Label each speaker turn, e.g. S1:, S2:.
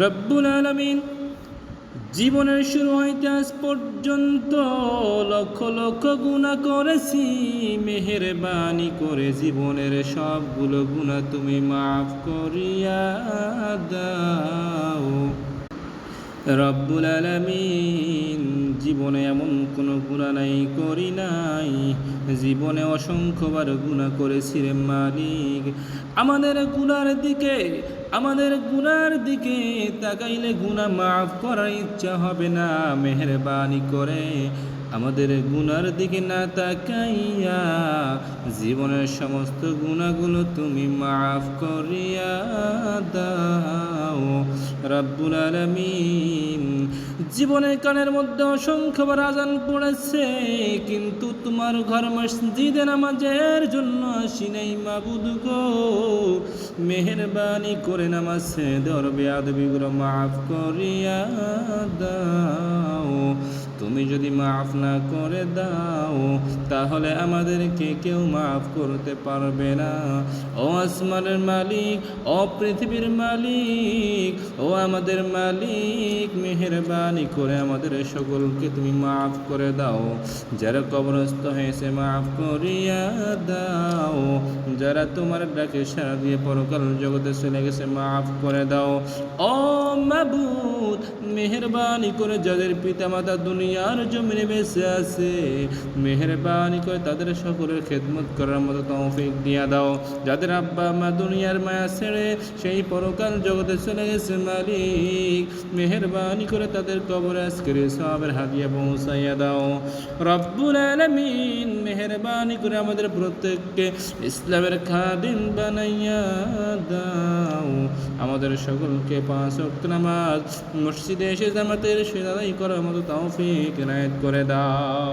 S1: রব্বুল আলামিন জীবনের শুরু হইতে আজ পর্যন্ত লক্ষ লক্ষ গুনাহ করেছি, মেহেরবানি করে জীবনের সবগুলো গুনাহ তুমি মাফ করিয়া দাও। রব্বুল আলামিন জীবনে এমন কোনো গুনাহ নাই করি নাই, জীবনে অসংখ্যবার গুনাহ করেছি রে মালিক। আমাদের গুনার দিকে তাকাইলে গুনাহ মাফ করার ইচ্ছা হবে না। মেহেরবানি করে আমাদের গুনার দিকে না তাকাইয়া জীবনের সমস্ত গুনাহগুলো তুমি মাফ করিয়া দাও। রব্বুল আলামিন জীবনের কানের মধ্যে অসংখ্যবার আজান পড়েছে, কিন্তু তোমার ঘর মসজিদে নামাজের জন্য আসি নাই মাবুদ গো। মেহেরবানি করে নামাজ দেওয়ার বেয়াদবিগুলো মাফ করিয়া দাও। তুমি যদি মাফ না করে দাও তাহলে আমাদেরকে কেউ মাফ করতে পারবে না। ও আসমানের মালিক, ও পৃথিবীর মালিক, ও আমাদের মালিক, মেহেরবানি করে আমাদের সকলকে তুমি মাফ করে দাও। যারা কবরস্থ হয়েছে মাফ করিয়া দাও, যারা তোমার ডাকে সাড়া দিয়ে পরকাল জগতে চলে গেছে মাফ করে দাও। ও মাবুদ, মেহেরবানি করে যাদের পিতামাতা দুনিয়ার জমিনে বেঁচে আছে, মেহেরবানি করে তাদের সকলের খেদমত করার মতো তৌফিক দিয়া দাও। যাদের আব্বা মা দুনিয়ার মায়া ছেড়ে সেই পরকাল জগতে চলে গেছে মালিক, মেহেরবানি করে তাদের কবরে আজকের সওয়াবের হাদিয়া পৌঁছাইয়া দাও। রব্বুল আলামিন মেহেরবানি করে আমাদের প্রত্যেককে ইসলামের খাদিম বানাইয়া দাও। আমাদের সকলকে 5 ওয়াক্ত নামাজ মসজিদে এসে জামাতের সাথে আদায় করার মতো তৌফিক এনায়েত করে দাও।